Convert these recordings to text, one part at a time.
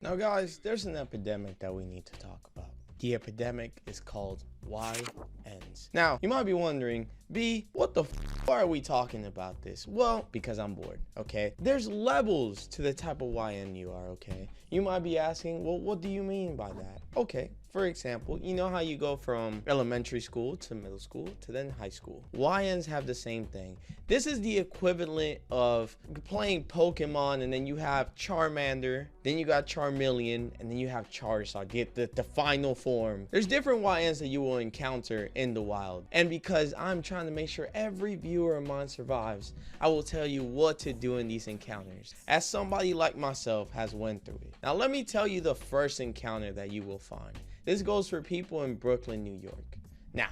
Now, guys, there's an epidemic that we need to talk about. The epidemic is called YNs. Now, you might be wondering, B, what the are we talking about this? Well, because I'm bored, okay? There's levels to the type of YN you are, okay? You might be asking, well, what do you mean by that? Okay, for example, you know how you go from elementary school to middle school to then high school. YNs have the same thing. This is the equivalent of playing Pokemon, and then you have Charmander, then you got Charmeleon, and then you have Charizard, get the final form. There's different YNs that you will encounter in the wild. And because I'm trying to make sure every viewer of mine survives, I will tell you what to do in these encounters, as somebody like myself has went through it. Now, let me tell you the first encounter that you will find. This goes for people in Brooklyn, New York. Now,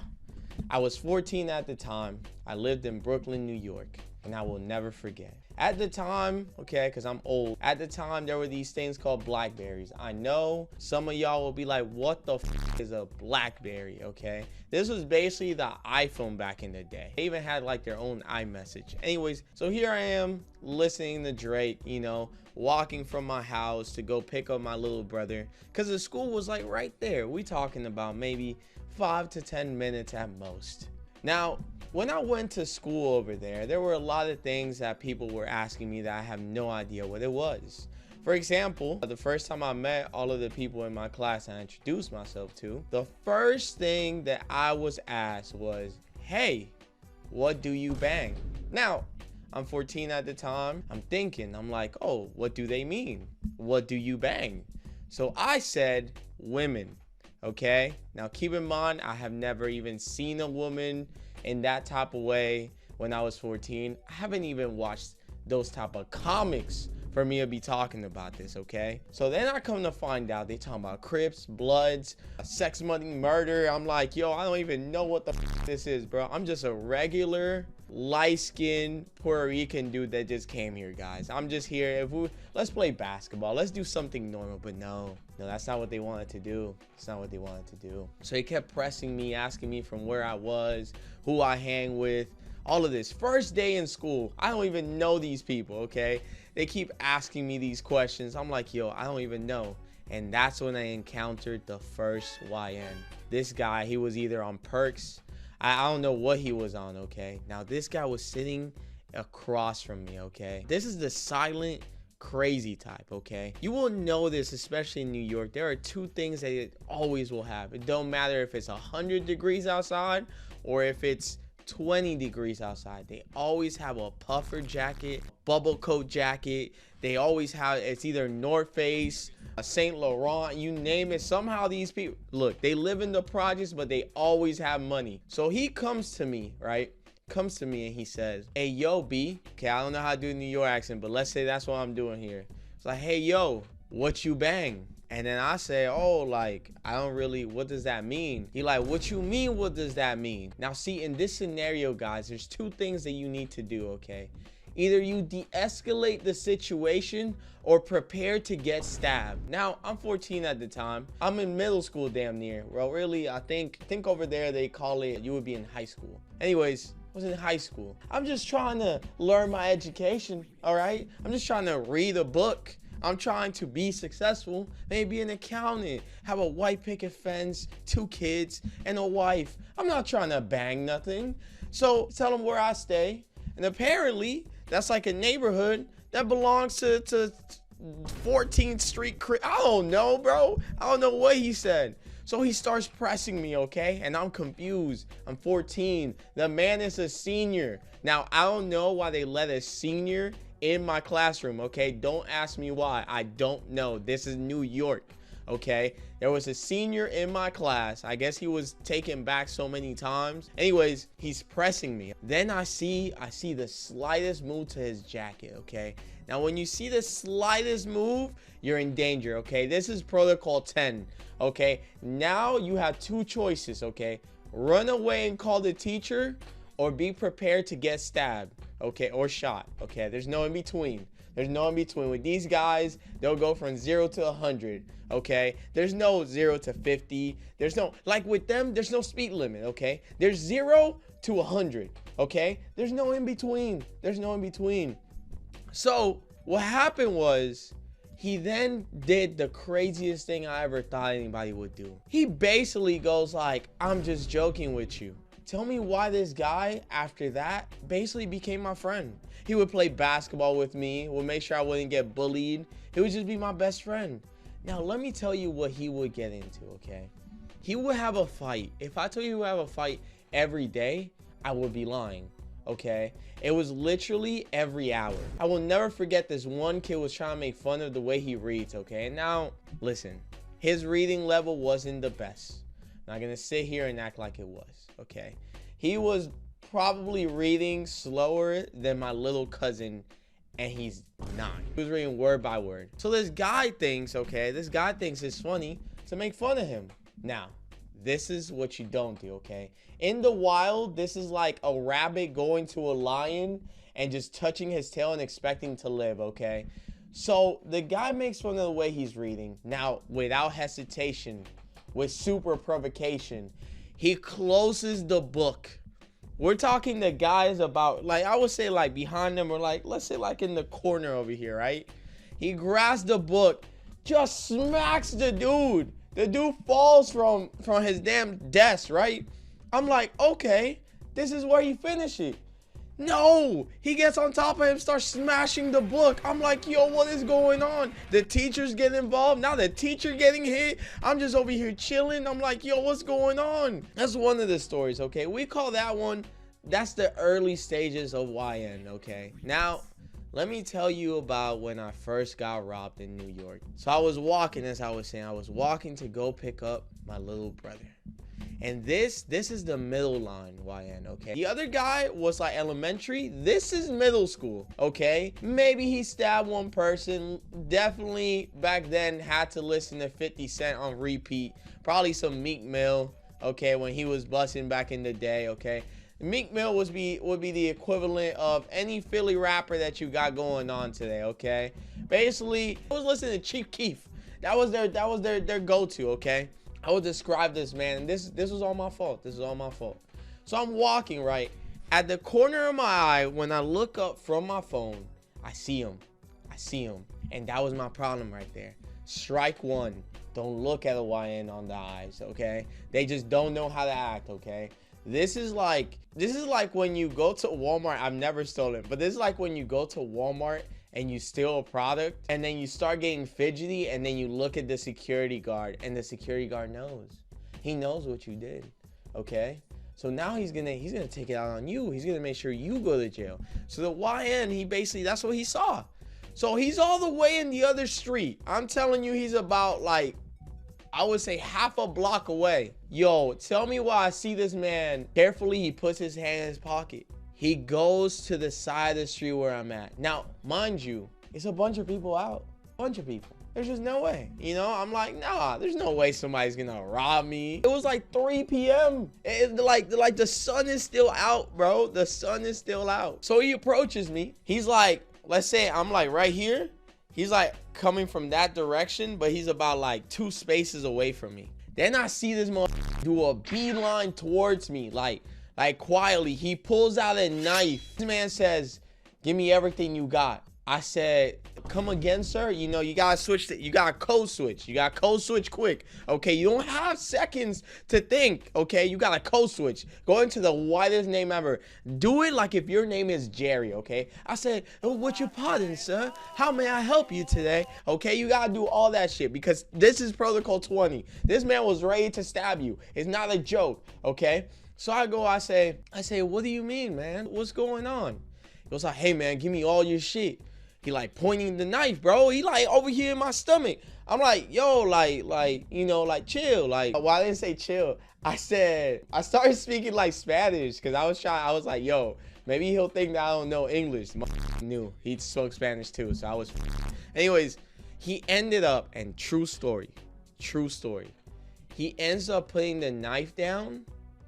I was 14 at the time. I lived in Brooklyn, New York, and I will never forget. At the time, okay, because I'm old, at the time there were these things called Blackberries. I know some of y'all will be like, what the is a Blackberry, okay? This was basically the iPhone back in the day. They even had like their own iMessage. Anyways, so here I am listening to Drake, you know, walking from my house to go pick up my little brother, because the school was like right there. We talking about maybe 5 to 10 minutes at most. Now, when I went to school over there were a lot of things that people were asking me that I have no idea what it was. For example, the first time I met all of the people in my class I introduced myself to, the first thing that I was asked was, hey, what do you bang? Now, I'm 14 at the time. I'm like, oh, what do they mean? What do you bang? So I said, women. Okay, now keep in mind, I have never even seen a woman in that type of way when I was 14. I haven't even watched those type of comics for me to be talking about this, okay? So then I come to find out they talking about Crips, Bloods, sex, money, murder. I'm like, yo, I don't even know what the this is, bro. I'm just a regular light-skinned Puerto Rican dude that just came here, guys. I'm just here. Let's play basketball, let's do something normal. But no, that's not what they wanted to do. It's not what they wanted to do. So he kept pressing me, asking me from where I was, who I hang with, all of this. First day in school, I don't even know these people, okay? They keep asking me these questions. I'm like, yo, I don't even know. And that's when I encountered the first YN. This guy, he was either on perks, I don't know what he was on, okay? Now, this guy was sitting across from me, okay? This is the silent, crazy type, okay? You will know this, especially in New York. There are two things that it always will have. It don't matter if it's 100 degrees outside or if it's 20 degrees outside. They always have a puffer jacket, bubble coat jacket. They always have, it's either North Face, a Saint Laurent, you name it. Somehow these people, look, they live in the projects, but they always have money. So he comes to me, right? Comes to me and he says, hey, yo, B. Okay, I don't know how to do a New York accent, but let's say that's what I'm doing here. It's like, hey, yo, what you bang? And then I say, oh, like, I don't really, what does that mean? He like, what you mean, what does that mean? Now, see, in this scenario, guys, there's two things that you need to do, okay? Either you de-escalate the situation or prepare to get stabbed. Now, I'm 14 at the time. I'm in middle school damn near. Well, really, I think over there they call it, you would be in high school. Anyways, I was in high school. I'm just trying to learn my education, all right? I'm just trying to read a book. I'm trying to be successful, maybe an accountant, have a white picket fence, 2 kids, and a wife. I'm not trying to bang nothing. So tell them where I stay. And apparently, that's like a neighborhood that belongs to 14th Street. I don't know, bro. I don't know what he said. So he starts pressing me, okay? And I'm confused. I'm 14. The man is a senior. Now, I don't know why they let a senior in my classroom, okay? Don't ask me why. I don't know. This is New York, okay? There was a senior in my class. I guess he was taken back so many times. Anyways, he's pressing me. Then I see the slightest move to his jacket, okay? Now, when you see the slightest move, you're in danger, okay? This is protocol 10, okay? Now you have two choices, okay? Run away and call the teacher, or be prepared to get stabbed, okay? Or shot, okay? There's no in between. There's no in between. With these guys, they'll go from 0 to 100, okay? There's no 0 to 50. There's no, like with them, there's no speed limit, okay? There's 0 to 100, okay? There's no in between. There's no in between. So what happened was He then did the craziest thing I ever thought anybody would do. He basically goes like, I'm just joking with you. Tell me why this guy, after that, basically became my friend. He would play basketball with me, would make sure I wouldn't get bullied. He would just be my best friend. Now, let me tell you what he would get into, okay? He would have a fight. If I told you he would have a fight every day, I would be lying, okay? It was literally every hour. I will never forget this one kid was trying to make fun of the way he reads, okay? And now, listen, his reading level wasn't the best. I'm not gonna sit here and act like it was, okay? He was probably reading slower than my little cousin, and he's 9. He was reading word by word. So this guy thinks, okay, this guy thinks it's funny to make fun of him. Now, this is what you don't do, okay? In the wild, this is like a rabbit going to a lion and just touching his tail and expecting to live, okay? So the guy makes fun of the way he's reading. Now, without hesitation, with super provocation, he closes the book. We're talking the guys about, like, I would say like behind them, or like, let's say like in the corner over here, right? He grabs the book, just smacks the dude. The dude falls from his damn desk, right? I'm like, okay, this is where he finished it. No, he gets on top of him, starts smashing the book. I'm like, yo, what is going on? The teachers get involved. Now the teacher getting hit. I'm just over here chilling. I'm like, yo, what's going on? That's one of the stories, okay? We call that one, that's the early stages of YN, okay? Now, let me tell you about when I first got robbed in New York. So I was walking, as I was saying, I was walking to go pick up my little brother. And this is the middle line YN, okay? The other guy was like elementary. This is middle school, okay? Maybe he stabbed one person. Definitely back then had to listen to 50 Cent on repeat. Probably some Meek Mill, okay, when he was busting back in the day, okay? Meek Mill would be the equivalent of any Philly rapper that you got going on today, okay? Basically, I was listening to Chief Keef. That was their go-to, okay? I would describe this man, and this was all my fault. This is all my fault. So I'm walking, right? At the corner of my eye, when I look up from my phone, I see him. I see him. And that was my problem right there. Strike one. Don't look at a YN on the eyes, okay? They just don't know how to act, okay? This is like when you go to Walmart. I've never stolen, but this is like when you go to Walmart and you steal a product and then you start getting fidgety, and then you look at the security guard, and the security guard knows. He knows what you did, okay? So now he's gonna take it out on you. He's gonna make sure you go to jail. So the YN, he basically, that's what he saw. So he's all the way in the other street. I'm telling you, he's about like, I would say half a block away. Yo, tell me why I see this man. Carefully, he puts his hand in his pocket. He goes to the side of the street where I'm at. Now, mind you, it's a bunch of people out. Bunch of people. There's just no way. You know, I'm like, nah, there's no way somebody's gonna rob me. It was like 3 p.m. Like the sun is still out, bro. The sun is still out. So he approaches me. He's like, let's say I'm like right here. He's like coming from that direction, but he's about like 2 spaces away from me. Then I see this motherfucker do a beeline towards me, like quietly. He pulls out a knife. This man says, give me everything you got. I said, come again, sir? You know, you gotta switch, you gotta code switch. You gotta code switch quick, okay? You don't have seconds to think, okay? You gotta code switch. Go into the widest name ever. Do it like if your name is Jerry, okay? I said, oh, what's your pardon, sir? How may I help you today? Okay, you gotta do all that shit because this is protocol 20. This man was ready to stab you. It's not a joke, okay? So I say, what do you mean, man? What's going on? He goes like, hey, man, give me all your shit. He like pointing the knife, bro. He like over here in my stomach. I'm like, yo, like, you know, like chill. Like, well, I didn't say chill. I started speaking like Spanish because I was like, yo, maybe he'll think that I don't know English. Knew he spoke Spanish too, so I was. Anyways, he ended up, and true story. He ends up putting the knife down,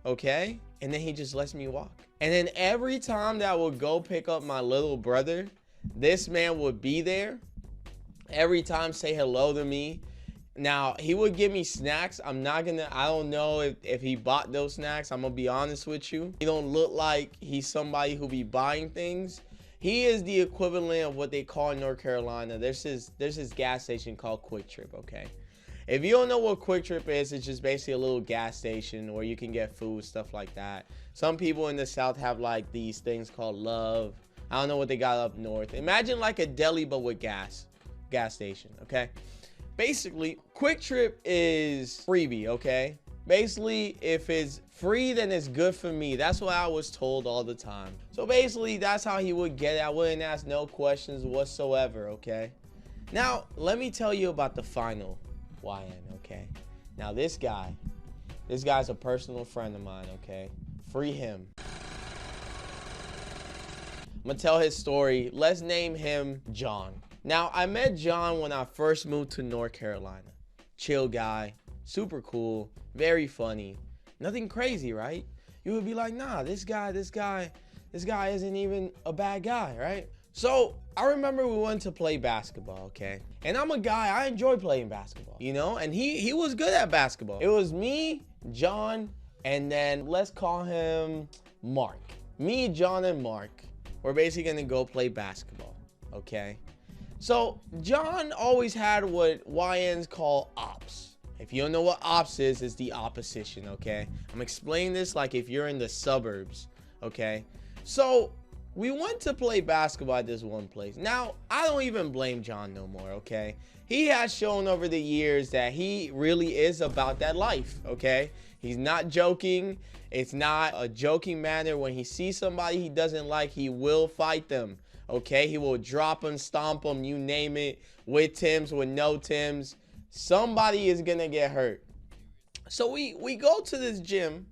okay? And then he just lets me walk. And then every time that I would go pick up my little brother, this man would be there every time, say hello to me. Now, he would give me snacks. I don't know if he bought those snacks. I'm gonna be honest with you. He don't look like he's somebody who be buying things. He is the equivalent of what they call in North Carolina. There's this gas station called Quick Trip, okay? If you don't know what Quick Trip is, it's just basically a little gas station where you can get food, stuff like that. Some people in the South have like these things called Love. I don't know what they got up north. Imagine like a deli but with gas station, okay? Basically, Quick Trip is freebie, okay? Basically, if it's free, then it's good for me. That's what I was told all the time. So basically, that's how he would get it. I wouldn't ask no questions whatsoever, okay? Now, let me tell you about the final YN, okay? Now, this guy's a personal friend of mine, okay? Free him. I'm gonna tell his story. Let's name him John. Now, I met John when I first moved to North Carolina. Chill guy, super cool, very funny. Nothing crazy, right? You would be like, nah, this guy isn't even a bad guy, right? So I remember we went to play basketball, okay? And I'm a guy, I enjoy playing basketball, you know? And he was good at basketball. It was me, John, and then let's call him Mark. Me, John, and Mark, we're basically gonna go play basketball, okay? So John always had what YNs call ops. If you don't know what ops is, it's the opposition, okay? I'm explaining this like if you're in the suburbs, okay? So we went to play basketball at this one place. Now, I don't even blame John no more, okay? He has shown over the years that he really is about that life, okay? He's not joking. It's not a joking manner. When he sees somebody he doesn't like, he will fight them, okay? He will drop them, stomp them, you name it, with Timbs, with no Timbs. Somebody is gonna get hurt. So we go to this gym,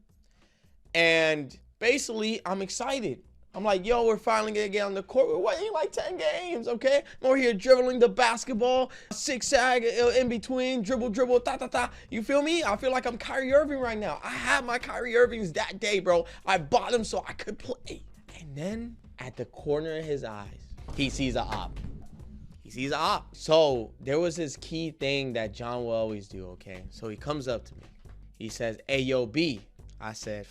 and basically I'm excited. I'm like, yo, we're finally gonna get on the court. We're waiting like 10 games, okay? I'm over here dribbling the basketball, zigzag in between, dribble, ta. You feel me? I feel like I'm Kyrie Irving right now. I had my Kyrie Irvings that day, bro. I bought them so I could play. And then at the corner of his eyes, he sees a op. He sees a op. So there was this key thing that John will always do, okay? So he comes up to me. He says, hey, yo, B. I said,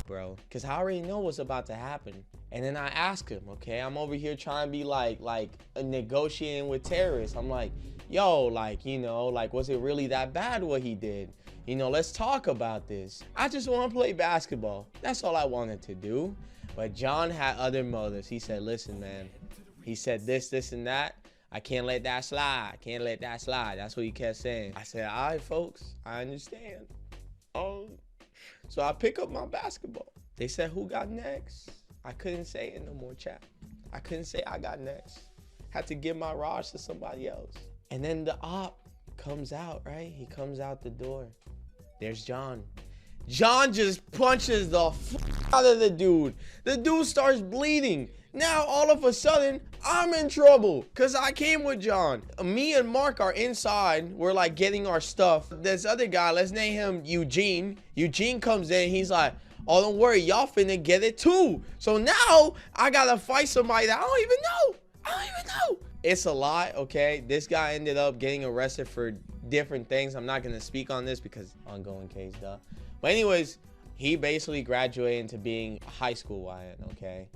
bro, because I already know what's about to happen. And then I ask him, okay, I'm over here trying to be like negotiating with terrorists. I'm like, yo, like, you know, like, was it really that bad what he did? You know, let's talk about this. I just want to play basketball. That's all I wanted to do. But John had other motives. He said, listen, man, he said this, and that. I can't let that slide. I can't let that slide. That's what he kept saying. I said, all right, folks, I understand. So I pick up my basketball. They said, who got next? I couldn't say it no more, chat. I couldn't say I got next. Had to give my Raj to somebody else. And then the op comes out, right? He comes out the door. There's John. John just punches the out of the dude. The dude starts bleeding. Now, all of a sudden, I'm in trouble because I came with John. Me and Mark are inside. We're like getting our stuff. This other guy, let's name him Eugene. Eugene comes in. He's like, oh, don't worry. Y'all finna get it too. So now I got to fight somebody that I don't even know. It's a lot, okay? This guy ended up getting arrested for different things. I'm not going to speak on this because ongoing case, duh. But anyways, he basically graduated into being a high school YN, okay?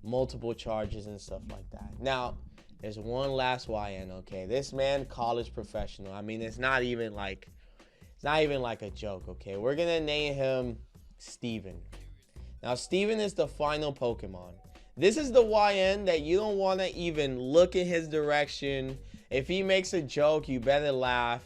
Multiple charges and stuff like that. Now, there's one last YN, okay? This man, college professional. I mean, it's not even like a joke, okay? We're gonna name him Steven. Now, Steven is the final Pokemon. This is the YN that you don't want to even look in his direction. If he makes a joke, you better laugh,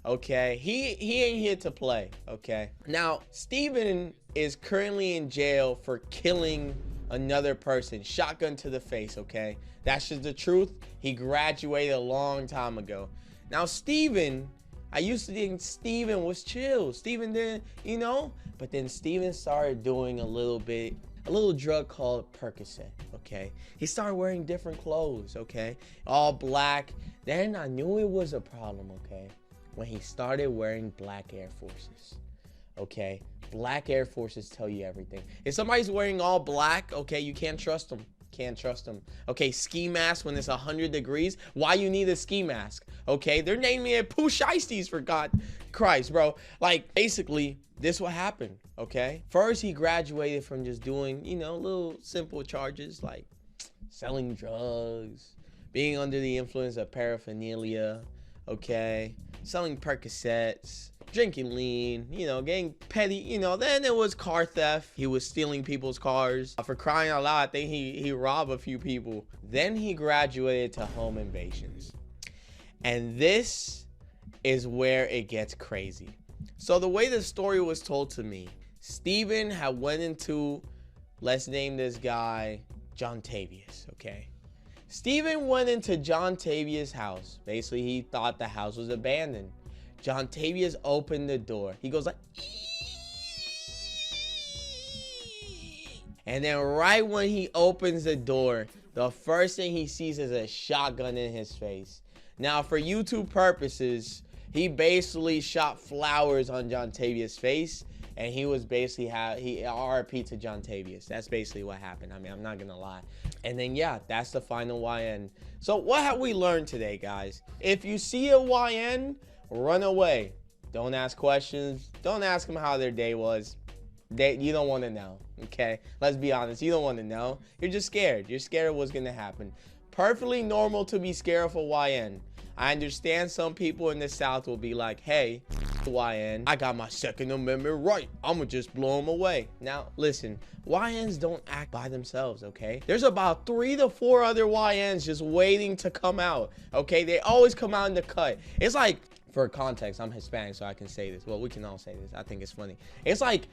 okay? He ain't here to play, okay? Now, Steven is currently in jail for killing another person, shotgun to the face, okay? That's just the truth. He graduated a long time ago. Now, Steven, I used to think Steven was chill. Steven didn't, you know? But then Steven started doing a little drug called Percocet, okay? He started wearing different clothes, okay? All black. Then I knew it was a problem, okay? When he started wearing black Air Forces, okay? Black Air Forces tell you everything. If somebody's wearing all black, okay, you can't trust them. Can't trust them. Okay, ski mask when it's 100 degrees. Why you need a ski mask? Okay, they're naming it Pooh Shiesties, for God Christ, bro. Like, basically, this what happened, okay? First, he graduated from just doing, you know, little simple charges like selling drugs, being under the influence of paraphernalia, okay, selling Percocets, drinking lean, you know, getting petty, you know. Then it was car theft. He was stealing people's cars. For crying out loud, I think he robbed a few people. Then he graduated to home invasions. And this is where it gets crazy. So the way the story was told to me, Steven had went into, let's name this guy John Tavius, okay? Steven went into John Tavius' house. Basically, he thought the house was abandoned. John Tavius opened the door. He goes like, and then right when he opens the door, the first thing he sees is a shotgun in his face. Now, for YouTube purposes, he basically shot flowers on John Tavius' face, and he was basically he RIP to John Tavius. That's basically what happened. I mean, I'm not gonna lie. And then yeah, that's the final YN. So what have we learned today, guys? If you see a YN, run away. Don't ask questions. Don't ask them how their day was. You don't want to know. Okay, let's be honest. You don't want to know. You're just scared. You're scared of what's gonna happen. Perfectly normal to be scared of a YN. I understand some people in the South will be like, hey, YN, I got my Second Amendment right. I'm gonna just blow them away. Now, listen, YNs don't act by themselves, okay? There's about 3 to 4 other YNs just waiting to come out, okay? They always come out in the cut. It's like, for context, I'm Hispanic, so I can say this. Well, we can all say this. I think it's funny. It's like,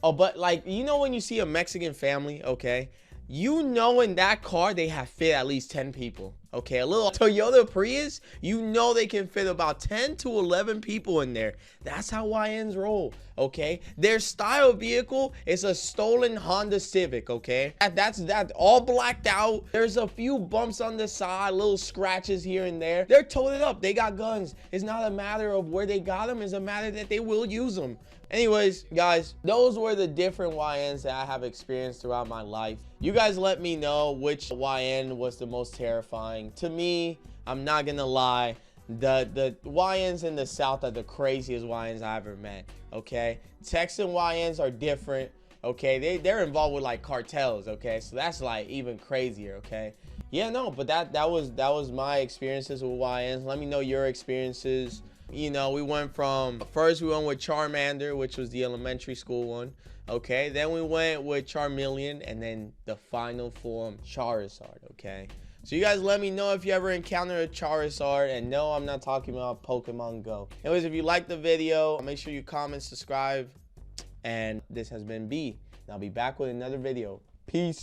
oh, but like, you know when you see a Mexican family, okay? You know in that car, they have fit at least 10 people. Okay, a little Toyota Prius, you know they can fit about 10 to 11 people in there. That's how YNs roll, okay? Their style vehicle is a stolen Honda Civic, okay? That's all blacked out. There's a few bumps on the side, little scratches here and there. They're toted up. They got guns. It's not a matter of where they got them. It's a matter that they will use them. Anyways, guys, those were the different YNs that I have experienced throughout my life. You guys let me know which YN was the most terrifying. To me, I'm not gonna lie, the YNs in the South are the craziest YNs I ever met, okay? Texan YNs are different, okay? They're involved with like cartels, okay? So that's like even crazier, okay? Yeah, no, but that was my experiences with YNs. Let me know your experiences. You know, we went with Charmander, which was the elementary school one. Okay, then we went with Charmeleon, and then the final form, Charizard, okay? So you guys let me know if you ever encounter a Charizard, and no, I'm not talking about Pokemon Go. Anyways, if you liked the video, make sure you comment, subscribe, and this has been B. And I'll be back with another video. Peace.